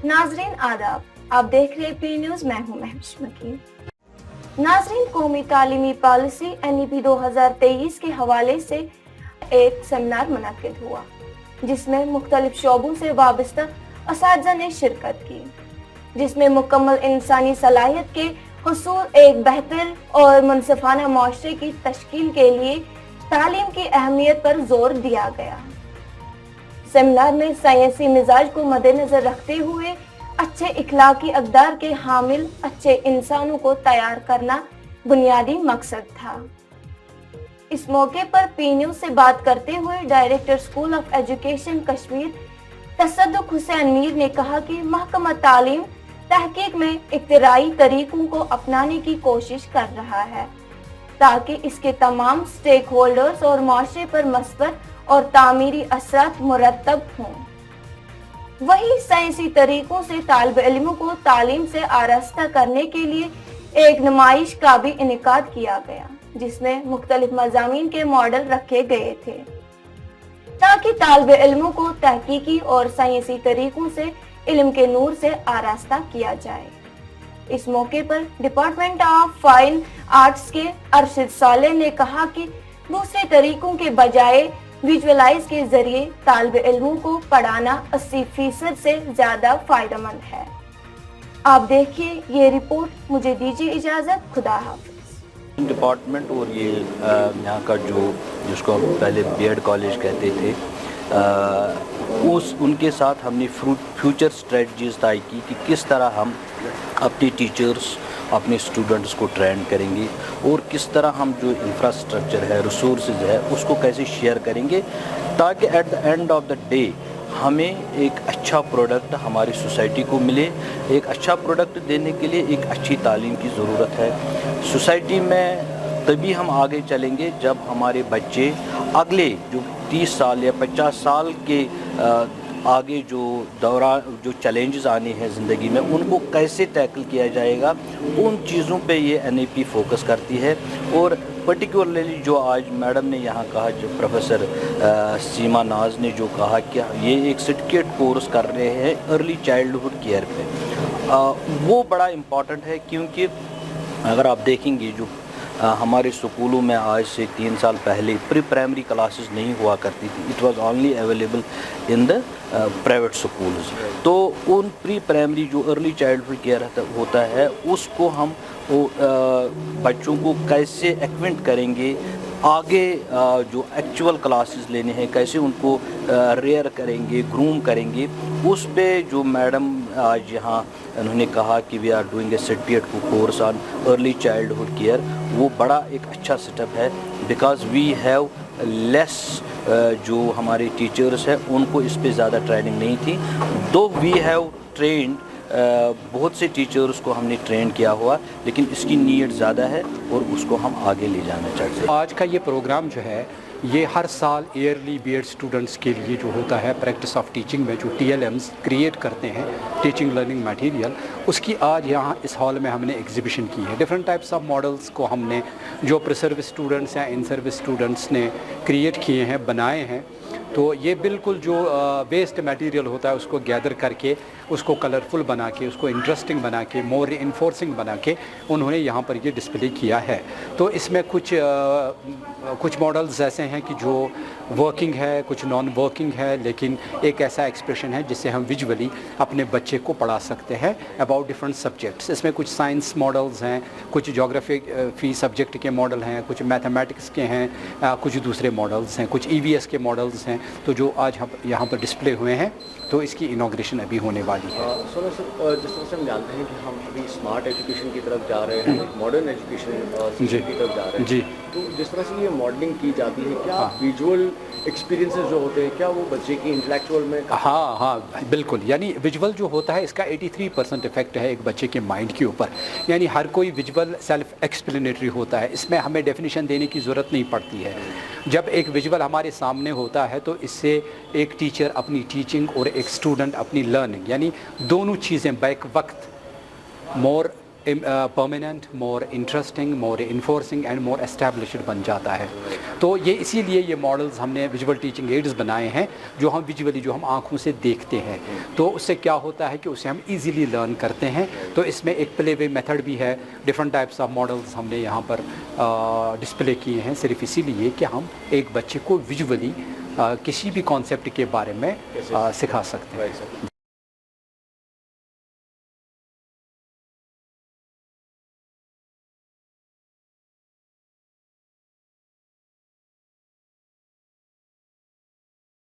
नाजरीन आदाब, आप देख रहे पी न्यूज, मैं हूं महविश मकीन। नाजरीन, कौमी तालीमी पॉलिसी NEP 2023 के हवाले से एक सेमिनार मुनक्किद हुआ, जिसमें मुख्तलिफ शोबों से वाबस्ता असातिज़ा ने शिरकत की, जिसमें मुकम्मल इंसानी सलाहियत के हुसूल एक बेहतर और मुनसिफाना माशरे की तश्कील के लिए तालीम की अहमियत पर जोर दिया गया। सेमिनार में साइंसी मिजाज को मद्देनजर रखते हुए अच्छे इखलाकी अक़दार के हामिल अच्छे इंसानों को तैयार करना बुनियादी मकसद था। इस मौके पर पी न्यूज़ से बात करते हुए director school of education Kashmir Tasadduq Hussain Mir ने कहा कि महकमा तालीम तहकीक में इख्तिराई तरीकों को अपनाने की कोशिश कर रहा है, ताकि इसके तमाम स्टेक होल्डर्स और माशरे पर मस्बत और तामीरी असरात मुरत्तब हों। वही साइंसी तरीकों से तालिब इल्मों को तालीम से आरास्ता करने के लिए एक नुमाइश का भी इनेकाद किया गया, जिसमें मुख्तलिफ मज़ामीन के मॉडल रखे गए थे, ताकि तालिब इल्मों को तहकीकी और साइंसी तरीकों से इल्म के नूर से आरास्ता किया जाए। इस मौके पर डिपार्टमेंट ऑफ फाइन आर्ट्स के अरशद साले ने कहा कि दूसरे तरीकों के बजाय विजुअलाइज के जरिए तालिब इल्मों को पढ़ाना 80% से ज्यादा फायदेमंद है। आप देखिए ये रिपोर्ट, मुझे दीजिए इजाजत, खुदा हाफिज। डिपार्टमेंट और ये यहाँ का जिसको हम पहले बीएड कॉलेज कहते थे, उनके साथ हमने फ्यूचर स्ट्रेटजीज तय की कि किस तरह हम अपने टीचर्स अपने स्टूडेंट्स को ट्रेन करेंगे और किस तरह हम जो इंफ्रास्ट्रक्चर है, रिसोर्सेज है, उसको कैसे शेयर करेंगे, ताकि at the end of the day हमें एक अच्छा प्रोडक्ट हमारी सोसाइटी को मिले। एक अच्छा प्रोडक्ट देने के लिए एक अच्छी तालीम की ज़रूरत है। सोसाइटी में तभी हम आगे चलेंगे जब हमारे बच्चे अगले जो 30 साल या 50 साल के आगे जो चैलेंजेस आने हैं ज़िंदगी में, उनको कैसे टैकल किया जाएगा, उन चीज़ों पे ये NEP फोकस करती है। और पर्टिकुलरली जो आज मैडम ने यहाँ कहा, जो प्रोफेसर सीमा नाज ने जो कहा कि ये एक सर्टिफिकेट कोर्स कर रहे हैं अर्ली चाइल्डहुड केयर पे, वो बड़ा इम्पॉर्टेंट है, क्योंकि अगर आप देखेंगे जो हमारे स्कूलों में आज से 3 साल पहले प्री प्राइमरी क्लासेस नहीं हुआ करती थी, it was only available in the private schools. तो उन प्री प्राइमरी जो अर्ली चाइल्डहुड केयर होता है, उसको हम बच्चों को कैसे एक्विंट करेंगे, आगे जो एक्चुअल क्लासेस लेने हैं कैसे उनको रेयर करेंगे, ग्रूम करेंगे, उस पे जो मैडम आज यहाँ उन्होंने कहा कि we are doing a certificate course on early childhood care, वो बड़ा एक अच्छा सेटअप है। बिकॉज वी हैव लेस जो हमारे टीचर्स हैं उनको इस पे ज़्यादा ट्रेनिंग नहीं थी, दो वी हैव ट्रेंड बहुत से टीचर्स को हमने ट्रेन किया हुआ, लेकिन इसकी नीड ज़्यादा है और उसको हम आगे ले जाना चाहते हैं। आज का ये प्रोग्राम जो है ये हर साल ईयरली बीएड स्टूडेंट्स के लिए जो होता है प्रैक्टिस ऑफ टीचिंग में जो TLMs क्रिएट करते हैं, टीचिंग लर्निंग मटेरियल, उसकी आज यहाँ इस हॉल में हमने एग्जीबिशन की है। डिफरेंट टाइप्स ऑफ मॉडल्स को हमने जो प्री सर्विस स्टूडेंट्स या इन सर्विस स्टूडेंट्स ने क्रिएट किए हैं, बनाए हैं। तो ये बिल्कुल जो वेस्ट मटेरियल होता है उसको गैदर करके, उसको कलरफुल बना के, उसको इंटरेस्टिंग बना के, मोर इन्फोर्सिंग बना के उन्होंने यहाँ पर ये डिस्प्ले किया है। तो इसमें कुछ मॉडल्स ऐसे हैं कि जो वर्किंग है, कुछ नॉन वर्किंग है, लेकिन एक ऐसा एक्सप्रेशन है जिससे हम विजुअली अपने बच्चे को पढ़ा सकते हैं अबाउट डिफरेंट सब्जेक्ट्स। इसमें कुछ साइंस मॉडल्स हैं, कुछ जोग्राफी सब्जेक्ट के मॉडल हैं, कुछ मैथमेटिक्स के हैं, कुछ दूसरे मॉडल्स हैं, कुछ EVS के मॉडल्स हैं। तो जो आज हम यहाँ पर डिस्प्ले हुए हैं, तो इसकी इनॉग्रेशन अभी होने वाली है। सोना सर, जिस तरह से हम जानते हैं कि हम अभी स्मार्ट एजुकेशन की तरफ जा रहे हैं, मॉडर्न एजुकेशन की तरफ जा रहे हैं जी, तो जिस तरह से ये मॉडलिंग की जाती है, क्या विजुअल एक्सपीरियंसेस जो होते हैं क्या वो बच्चे की इंटेलेक्चुअल में? हाँ बिल्कुल, यानी विजुअल जो होता है इसका 83% इफेक्ट है एक बच्चे के माइंड के ऊपर। यानी हर कोई विजुअल सेल्फ एक्सप्लेनेटरी होता है, इसमें हमें डेफिनेशन देने की ज़रूरत नहीं पड़ती है। जब एक विजुअल हमारे सामने होता है तो इससे एक टीचर अपनी टीचिंग और एक स्टूडेंट अपनी लर्निंग, यानी दोनों चीज़ें बैक वक्त मोर permanent, more interesting, more enforcing and more established बन जाता है। तो ये इसीलिए ये मॉडल्स हमने विजुअल टीचिंग एड्स बनाए हैं जो हम विजुअली, जो हम आँखों से देखते हैं, तो उससे क्या होता है कि उसे हम इजीली लर्न करते हैं। तो इसमें एक प्ले वे मेथड भी है, डिफरेंट टाइप्स ऑफ मॉडल्स हमने यहाँ पर डिस्प्ले किए हैं सिर्फ इसीलिए कि हम एक बच्चे को विजुअली किसी भी कॉन्सेप्ट के बारे में सिखा सकते हैं।